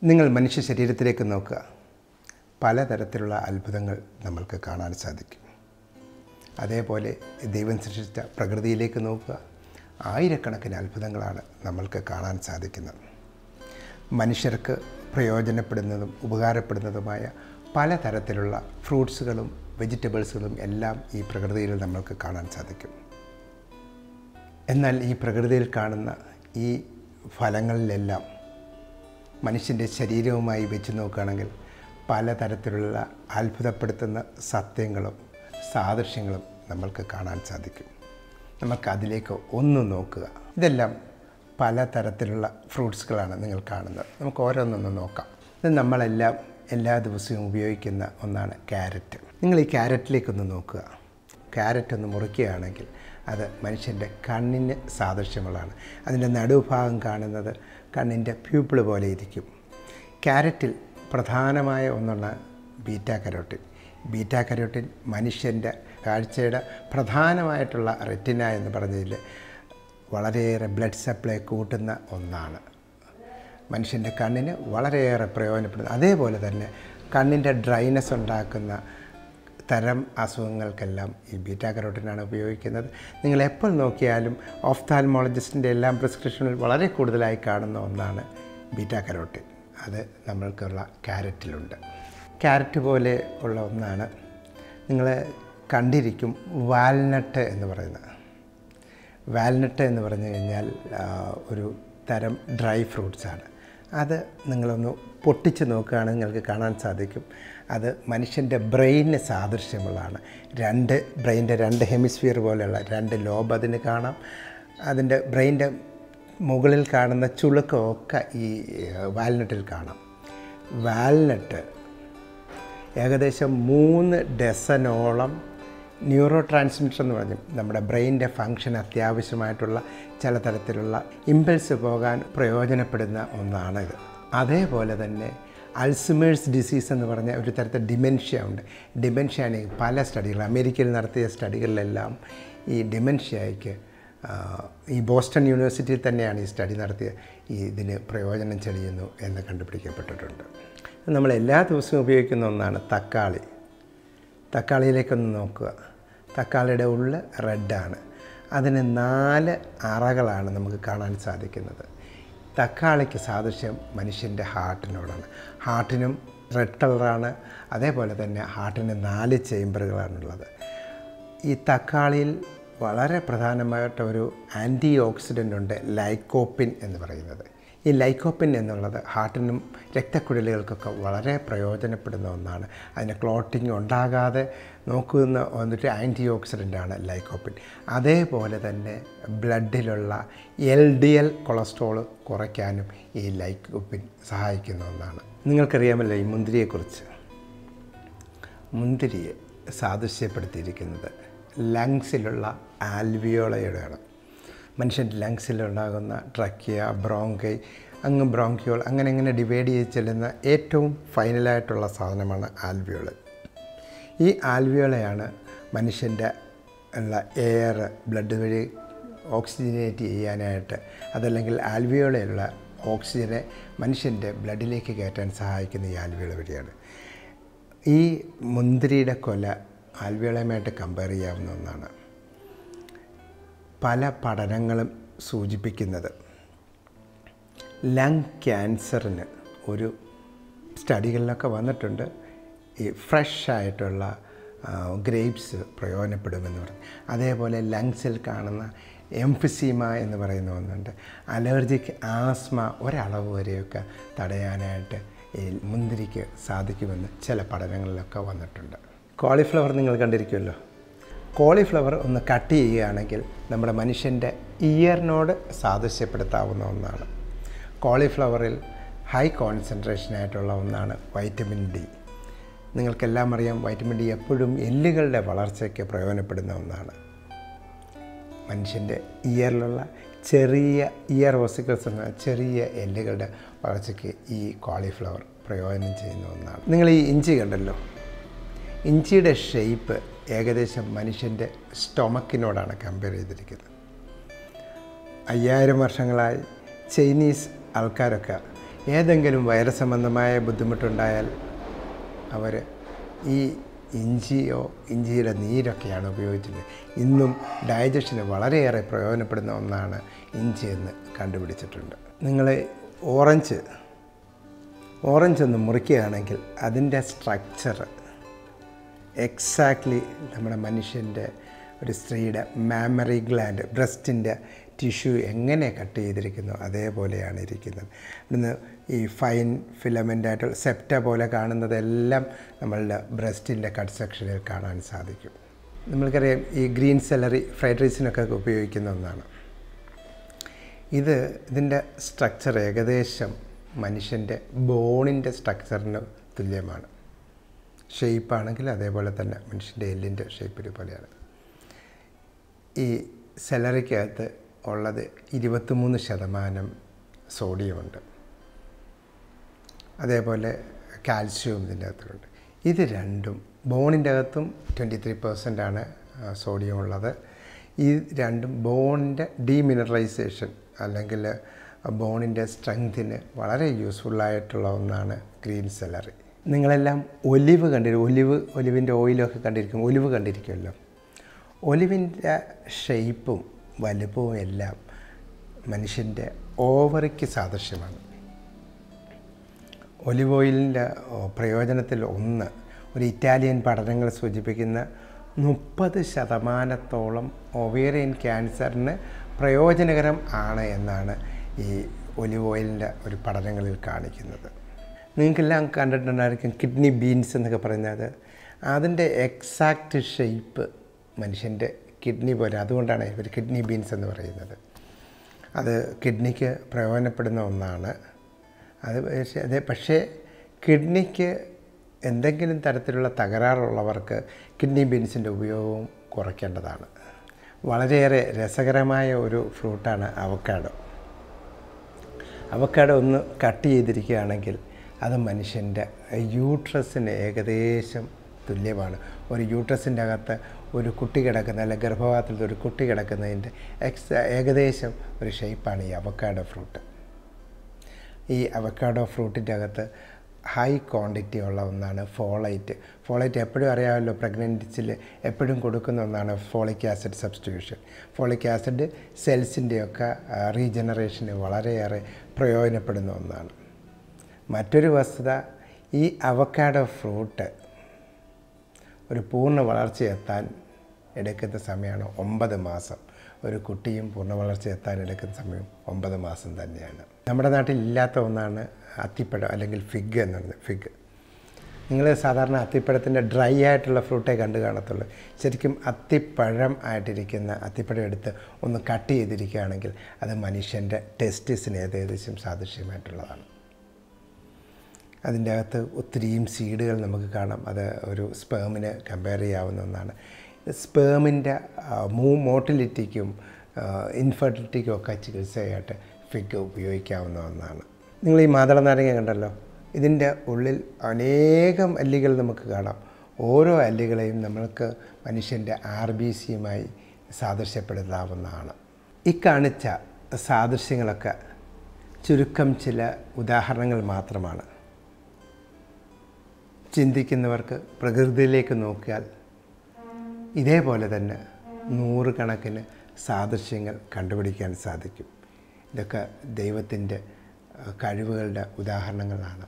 നിങ്ങൾ മനുഷ്യ ശരീരത്തിലേക്ക് നോക്കുക. പലതരത്തിലുള്ള അത്ഭുതങ്ങൾ നമ്മൾക്ക് കാണാൻ സാധിക്കും. അതേപോലെ ദൈവം സൃഷ്ടിച്ച പ്രകൃതിയിലേക്ക് നോക്കുക. ആയിരക്കണക്കിന് അത്ഭുതങ്ങളാണ് നമ്മൾക്ക് കാണാൻ സാധിക്കുന്നത്. മനുഷ്യർക്ക് പ്രയോജനപ്പെടുന്നതും ഉപകാരപ്പെടുന്നതുമായ പലതരത്തിലുള്ള ഫ്രൂട്ട്സുകളും വെജിറ്റബിൾസുകളും എല്ലാം ഈ പ്രകൃതിയിൽ നമ്മൾക്ക് കാണാൻ സാധിക്കും. എന്നാൽ ഈ പ്രകൃതിയിൽ കാണുന്ന ഈ ഫലങ്ങളിലെല്ലാം മനുഷ്യൻ്റെ ശരീരവുമായി വെച്ച് നോക്കുകയാണെങ്കിൽ പലതരത്തിലുള്ള അത്ഭുതപ്പെടുത്തുന്ന സത്യങ്ങളും സാദൃശ്യങ്ങളും നമ്മൾക്ക് കാണാൻ സാധിക്കും. നമുക്ക് അതിലേക്ക് ഒന്ന് നോക്കുക. ഇതെല്ലാം പലതരത്തിലുള്ള ഫ്രൂട്ട്സുകളാണ് നിങ്ങൾ കാണുന്നത്. നമുക്ക് ഓരോന്നൊന്ന് നോക്കാം. ഇത് നമ്മളെല്ലാം എല്ലാ ദിവസവും ഉപയോഗിക്കുന്ന ഒന്നാണ് ക്യാരറ്റ്. നിങ്ങൾ ഈ ക്യാരറ്റിലേക്കൊന്ന് നോക്കുക. ക്യാരറ്റ് ഒന്ന് മുറിക്കുകയാണെങ്കിൽ അത് മനുഷ്യൻ്റെ കണ്ണിന് സാദൃശ്യമുള്ളതാണ്. അതിൻ്റെ നടുഭാഗം കാണുന്നത് കണ്ണിൻ്റെ പ്യൂപ്പിൾ പോലെ ഇരിക്കും. ക്യാരറ്റിൽ പ്രധാനമായ ഒന്നാണ് ബീറ്റാ കരോട്ടിൻ. ബീറ്റാ കരോട്ടിൻ മനുഷ്യൻ്റെ കാഴ്ചയുടെ പ്രധാനമായിട്ടുള്ള റെറ്റിന എന്ന് പറഞ്ഞതിൽ വളരെയേറെ ബ്ലഡ് സപ്ലൈ കൂട്ടുന്ന ഒന്നാണ്. മനുഷ്യൻ്റെ കണ്ണിന് വളരെയേറെ പ്രയോജനപ്പെടുന്നു. അതേപോലെ തന്നെ കണ്ണിൻ്റെ ഡ്രൈനെസ് ഉണ്ടാക്കുന്ന തരം അസുഖങ്ങൾക്കെല്ലാം ഈ ബീറ്റാ കരോട്ടിനാണ് ഉപയോഗിക്കുന്നത്. നിങ്ങൾ എപ്പോൾ നോക്കിയാലും ഓഫ്താൽമോളജിസ്റ്റിൻ്റെ എല്ലാം പ്രിസ്ക്രിപ്ഷനിൽ വളരെ കൂടുതലായി കാണുന്ന ഒന്നാണ് ബീറ്റാ കരോട്ടിൻ. അത് നമ്മൾക്കുള്ള ക്യാരറ്റിലുണ്ട്. ക്യാരറ്റ് പോലെ ഉള്ള ഒന്നാണ് നിങ്ങൾ കണ്ടിരിക്കും വാൽനട്ട് എന്ന് പറയുന്നത്. വാൽനട്ട് എന്ന് പറഞ്ഞു കഴിഞ്ഞാൽ ഒരു തരം ഡ്രൈ ഫ്രൂട്ട്സാണ്. അത് നിങ്ങളൊന്ന് പൊട്ടിച്ച് നോക്കുകയാണെങ്കിൽ നിങ്ങൾക്ക് കാണാൻ സാധിക്കും. അത് മനുഷ്യൻ്റെ ബ്രെയിനിന് സാദൃശ്യമുള്ളതാണ്. ബ്രെയിൻ്റെ രണ്ട് ഹെമിസ്ഫിയർ പോലെയുള്ള രണ്ട് ലോബ് അതിന് കാണാം. അതിൻ്റെ ബ്രെയിൻ്റെ മുകളിൽ കാണുന്ന ചുളുക്കമൊക്കെ ഈ വാൽനട്ടിൽ കാണാം. വാൽനട്ട് ഏകദേശം 3 ഡസനോളം ന്യൂറോ ട്രാൻസ്മിറ്റർ എന്ന് പറഞ്ഞു നമ്മുടെ ബ്രെയിനിൻ്റെ ഫങ്ഷൻ അത്യാവശ്യമായിട്ടുള്ള ചില തരത്തിലുള്ള ഇമ്പൾസ് പോകാൻ പ്രയോജനപ്പെടുന്ന ഒന്നാണിത്. അതേപോലെ തന്നെ അൾസിമേഴ്സ് ഡിസീസ് എന്ന് പറഞ്ഞ ഒരു തരത്തിൽ ഡിമെൻഷ്യ ഉണ്ട്. ഡിമെൻഷ്യയാണ് പല സ്റ്റഡികൾ അമേരിക്കയിൽ നടത്തിയ സ്റ്റഡികളിലെല്ലാം ഈ ഡിമെൻഷ്യയ്ക്ക് ഈ ബോസ്റ്റൺ യൂണിവേഴ്സിറ്റിയിൽ തന്നെയാണ് ഈ സ്റ്റഡി നടത്തിയ ഇതിന് പ്രയോജനം ചെളിയുന്നു എന്ന് കണ്ടുപിടിക്കപ്പെട്ടിട്ടുണ്ട്. നമ്മൾ എല്ലാ ദിവസവും ഉപയോഗിക്കുന്ന ഒന്നാണ് തക്കാളി. തക്കാളിയിലേക്കൊന്ന് നോക്കുക. തക്കാളിയുടെ ഉള്ളിൽ റെഡാണ്. അതിന് 4 അറകളാണ് നമുക്ക് കാണാൻ സാധിക്കുന്നത്. തക്കാളിക്ക് സാദൃശ്യം മനുഷ്യൻ്റെ ഹാർട്ടിനോടാണ്. ഹാർട്ടിനും റെഡ് കളറാണ്. അതേപോലെ തന്നെ ഹാർട്ടിന് 4 ചേംബറുകളാണുള്ളത്. ഈ തക്കാളിയിൽ വളരെ പ്രധാനമായിട്ടൊരു ആൻറ്റി ഓക്സിഡൻ്റ് ഉണ്ട്, ലൈക്കോപ്പിൻ എന്ന് പറയുന്നത്. ഈ ലൈക്കോപ്പിൻ എന്നുള്ളത് ഹാർട്ടിനും രക്തക്കുഴലുകൾക്കൊക്കെ വളരെ പ്രയോജനപ്പെടുന്ന ഒന്നാണ്. അതിന് ക്ലോട്ടിങ് ഉണ്ടാകാതെ നോക്കുന്ന വന്നിട്ട് ആൻറ്റി ഓക്സിഡൻ്റാണ് ലൈക്കോപ്പിൻ. അതേപോലെ തന്നെ ബ്ലഡിലുള്ള LDL കൊളസ്ട്രോൾ കുറയ്ക്കാനും ഈ ലൈക്കോപ്പിൻ സഹായിക്കുന്ന ഒന്നാണ്. നിങ്ങൾക്കറിയാമല്ലോ ഈ മുന്തിരിയെക്കുറിച്ച്. മുന്തിരിയെ സാദൃശ്യപ്പെടുത്തിയിരിക്കുന്നത് ലങ്സിലുള്ള ആൽവിയോളയുടെയാണ്. മനുഷ്യൻ്റെ ലങ്സിലുണ്ടാകുന്ന ട്രക്കിയ, ബ്രോങ്കൈ, ബ്രോങ്കിയോൾ അങ്ങനെ ഡിവൈഡ് ചെയ്ത് ചെല്ലുന്ന ഏറ്റവും ഫൈനലായിട്ടുള്ള സാധനമാണ് ആൽവിയോള. ഈ ആൽവിയോളയാണ് മനുഷ്യൻ്റെ ഉള്ള എയർ ബ്ലഡ് വഴി ഓക്സിജനേറ്റ് ചെയ്യാനായിട്ട്, അതല്ലെങ്കിൽ ആൽവിയോളയുള്ള ഓക്സിജനെ മനുഷ്യൻ്റെ ബ്ലഡിലേക്ക് കയറ്റാൻ സഹായിക്കുന്ന ഈ ആൽവിയോള വഴിയാണ്. ഈ മുന്തിരിയുടെ കൊല ആൽവിയോളയുമായിട്ട് കമ്പയർ ചെയ്യാവുന്ന ഒന്നാണ്. പല പഠനങ്ങളും സൂചിപ്പിക്കുന്നത് ലങ് ക്യാൻസറിന് ഒരു സ്റ്റഡികളിലൊക്കെ വന്നിട്ടുണ്ട് ഈ ഫ്രഷ് ആയിട്ടുള്ള ഗ്രേപ്സ് പ്രയോജനപ്പെടുമെന്ന് പറഞ്ഞു. അതേപോലെ ലങ്സിൽ കാണുന്ന എംഫിസീമ എന്ന് പറയുന്ന ഒന്നുണ്ട്. അലർജിക് ആസ്മ ഒരളവ് വരെയൊക്കെ തടയാനായിട്ട് ഈ മുന്തിരിക്ക് സാധിക്കുമെന്ന് ചില പഠനങ്ങളിലൊക്കെ വന്നിട്ടുണ്ട്. കോളിഫ്ലവർ നിങ്ങൾ കണ്ടിരിക്കുമല്ലോ. കോളിഫ്ലവർ ഒന്ന് കട്ട് ചെയ്യുകയാണെങ്കിൽ നമ്മുടെ മനുഷ്യൻ്റെ ഇയറിനോട് സാദൃശ്യപ്പെടുത്താവുന്ന ഒന്നാണ്. കോളിഫ്ലവറിൽ ഹൈ കോൺസെൻട്രേഷനായിട്ടുള്ള ഒന്നാണ് വൈറ്റമിൻ ഡി. നിങ്ങൾക്കെല്ലാം അറിയാം, വൈറ്റമിൻ ഡി എപ്പോഴും എല്ലുകളുടെ വളർച്ചയ്ക്ക് പ്രയോജനപ്പെടുന്ന ഒന്നാണ്. മനുഷ്യൻ്റെ ഇയറിലുള്ള ചെറിയ ഇയർ ഓസിക്കിൾസ് എന്ന ചെറിയ എല്ലുകളുടെ വളർച്ചയ്ക്ക് ഈ കോളിഫ്ലവർ പ്രയോജനം ചെയ്യുന്ന ഒന്നാണ്. നിങ്ങൾ ഈ ഇഞ്ചി കണ്ടല്ലോ. ഇഞ്ചിയുടെ ഷേപ്പ് ഏകദേശം മനുഷ്യൻ്റെ സ്റ്റൊമക്കിനോടാണ് കമ്പയർ ചെയ്തിരിക്കുന്നത്. 5000 വർഷങ്ങളായി ചൈനീസ് ആൾക്കാരൊക്കെ ഏതെങ്കിലും വൈറസ് സംബന്ധമായ ബുദ്ധിമുട്ടുണ്ടായാൽ അവർ ഈ ഇഞ്ചിയുടെ നീരൊക്കെയാണ് ഉപയോഗിച്ചിട്ടുള്ളത്. ഇന്നും ഡൈജഷന് വളരെയേറെ പ്രയോജനപ്പെടുന്ന ഒന്നാണ് ഇഞ്ചി എന്ന് കണ്ടുപിടിച്ചിട്ടുണ്ട്. നിങ്ങൾ ഓറഞ്ച് ഒന്ന് മുറിക്കുകയാണെങ്കിൽ അതിൻ്റെ സ്ട്രക്ചർ എക്സാക്ട്ലി നമ്മുടെ മനുഷ്യൻ്റെ ഒരു സ്ത്രീയുടെ മാമറി ഗ്ലാൻഡ് ബ്രസ്റ്റിൻ്റെ ടിഷ്യൂ എങ്ങനെ കട്ട് ചെയ്തിരിക്കുന്നു അതേപോലെയാണ് ഇരിക്കുന്നത്. ഇന്ന് ഈ ഫൈൻ ഫിലമെൻ്റായിട്ടുള്ള സെപ്റ്റ പോലെ കാണുന്നതെല്ലാം നമ്മളുടെ ബ്രസ്റ്റിൻ്റെ കട്ട് സെക്ഷനിൽ കാണാൻ സാധിക്കും. നമ്മൾക്കറിയാം ഈ ഗ്രീൻ സെലറി ഫ്രൈഡ് റൈസിനൊക്കെ ഉപയോഗിക്കുന്ന ഒന്നാണ്. ഇതിൻ്റെ സ്ട്രക്ചർ ഏകദേശം മനുഷ്യൻ്റെ ബോണിൻ്റെ സ്ട്രക്ചറിന് തുല്യമാണ്. ഷേപ്പാണെങ്കിൽ അതേപോലെ തന്നെ മനുഷ്യൻ്റെ എല്ലിൻ്റെ ഷേപ്പ് ഇതുപോലെയാണ്. ഈ സെലറിക്കകത്ത് ഉള്ളത് 23% സോഡിയമുണ്ട്. അതേപോലെ കാൽസ്യവും ഇതിൻ്റെ അകത്തുണ്ട്. ഇത് രണ്ടും ബോണിൻ്റെ അകത്തും 23% സോഡിയം ഉള്ളത്. ഈ രണ്ടും ബോണിൻ്റെ ഡീമിനറലൈസേഷൻ അല്ലെങ്കിൽ ബോണിൻ്റെ സ്ട്രെങ്തിന് വളരെ യൂസ്ഫുള്ളായിട്ടുള്ള ഒന്നാണ് ഗ്രീൻ സെലറി. നിങ്ങളെല്ലാം ഒലിവ് ഒലിവിൻ്റെ ഓയിലൊക്കെ കണ്ടിരിക്കും. ഒലിവ് കണ്ടിരിക്കുമല്ലോ. ഒലിവിൻ്റെ ഷേപ്പും വലുപ്പവും എല്ലാം മനുഷ്യൻ്റെ ഓവറിക്ക് സാദൃശ്യമാണ്. ഒലിവ് ഓയിലിൻ്റെ പ്രയോജനത്തിൽ ഒന്ന് ഒരു ഇറ്റാലിയൻ പഠനങ്ങൾ സൂചിപ്പിക്കുന്ന 30% ഒവേറിയൻ ക്യാൻസറിന് പ്രയോജനകരം ആണ് എന്നാണ് ഈ ഒലിവ് ഓയിലിൻ്റെ ഒരു പഠനങ്ങളിൽ കാണിക്കുന്നത്. നിങ്ങൾക്കെല്ലാം കണ്ടിട്ടുണ്ടായിരിക്കും കിഡ്നി ബീൻസ് എന്നൊക്കെ പറയുന്നത്. അതിൻ്റെ എക്സാക്റ്റ് ഷേപ്പ് മനുഷ്യൻ്റെ കിഡ്നി പോലെ. അതുകൊണ്ടാണ് ഇവർ കിഡ്നി ബീൻസ് എന്ന് പറയുന്നത്. അത് കിഡ്നിക്ക് പ്രയോജനപ്പെടുന്ന ഒന്നാണ്. പക്ഷേ കിഡ്നിക്ക് എന്തെങ്കിലും തരത്തിലുള്ള തകരാറുള്ളവർക്ക് കിഡ്നി ബീൻസിൻ്റെ ഉപയോഗവും കുറയ്ക്കേണ്ടതാണ്. വളരെയേറെ രസകരമായ ഒരു ഫ്രൂട്ടാണ് അവക്കാഡോ. അവക്കാഡോ ഒന്ന് കട്ട് ചെയ്തിരിക്കുകയാണെങ്കിൽ അത് മനുഷ്യൻ്റെ യൂട്രസിന് ഏകദേശം തുല്യമാണ്. ഒരു യൂട്രസിൻ്റെ അകത്ത് ഒരു കുട്ടി കിടക്കുന്ന അല്ലെങ്കിൽ ഗർഭപാത്രത്തിൽ ഒരു കുട്ടി കിടക്കുന്നതിൻ്റെ ഏകദേശം ഒരു ഷേപ്പാണ് ഈ അവക്കാഡോ ഫ്രൂട്ട്. ഈ അവക്കാഡോ ഫ്രൂട്ടിൻ്റെ അകത്ത് ഹൈ ക്വാണ്ടിറ്റി ഉള്ള ഒന്നാണ് ഫോളേറ്റ് എപ്പോഴും അറിയാമല്ലോ, പ്രഗ്നൻസിൽ എപ്പോഴും കൊടുക്കുന്ന ഒന്നാണ് folic acid substitution. Folic acid സെൽസിൻ്റെയൊക്കെ റീജനറേഷന് വളരെയേറെ പ്രയോജനപ്പെടുന്ന ഒന്നാണ്. മറ്റൊരു വസ്തുത, ഈ അവക്കാഡോ ഫ്രൂട്ട് ഒരു പൂർണ്ണ വളർച്ചയെത്താൻ എടുക്കുന്ന സമയമാണ് 9 മാസം. ഒരു കുട്ടിയും പൂർണ്ണ വളർച്ചയെത്താൻ എടുക്കുന്ന സമയം 9 മാസം തന്നെയാണ്. നമ്മുടെ നാട്ടിൽ ഇല്ലാത്ത ഒന്നാണ് അത്തിപ്പഴം അല്ലെങ്കിൽ ഫിഗ് എന്ന് പറയുന്നത്. ഫിഗ് നിങ്ങൾ സാധാരണ അത്തിപ്പഴത്തിൻ്റെ ഡ്രൈ ആയിട്ടുള്ള ഫ്രൂട്ടേ കണ്ടു കാണത്തുള്ളൂ. ശരിക്കും അത്തിപ്പഴം ആയിട്ടിരിക്കുന്ന അത്തിപ്പഴം എടുത്ത് ഒന്ന് കട്ട് ചെയ്തിരിക്കുകയാണെങ്കിൽ അത് മനുഷ്യൻ്റെ ടെസ്റ്റിസിന് ഏകദേശം സാദൃശ്യമായിട്ടുള്ളതാണ്. അതിൻ്റെ അകത്ത് ഒത്തിരിയും സീഡുകൾ നമുക്ക് കാണാം. അത് ഒരു സ്പേമിന് കമ്പയർ ചെയ്യാവുന്ന ഒന്നാണ്. സ്പേമിൻ്റെ മോട്ടിലിറ്റിക്കും ഇൻഫെർട്ടിലിറ്റിക്കും ഒക്കെ ചികിത്സയായിട്ട് ഫിഗ് ഉപയോഗിക്കാവുന്ന ഒന്നാണ്. നിങ്ങൾ ഈ മാതള നാരങ്ങ കണ്ടല്ലോ, ഇതിൻ്റെ ഉള്ളിൽ അനേകം അല്ലികൾ നമുക്ക് കാണാം. ഓരോ അല്ലികളെയും നമ്മൾക്ക് മനുഷ്യൻ്റെ RBCയുമായി സാദൃശ്യപ്പെടുത്താവുന്നതാണ്. ഈ കാണിച്ച സാദൃശ്യങ്ങളൊക്കെ ചുരുക്കം ചില ഉദാഹരണങ്ങൾ മാത്രമാണ്. ചിന്തിക്കുന്നവർക്ക് പ്രകൃതിയിലേക്ക് നോക്കിയാൽ ഇതേപോലെ തന്നെ 100 കണക്കിന് സാദൃശ്യങ്ങൾ കണ്ടുപിടിക്കാൻ സാധിക്കും. ഇതൊക്കെ ദൈവത്തിൻ്റെ കഴിവുകളുടെ ഉദാഹരണങ്ങളാണ്.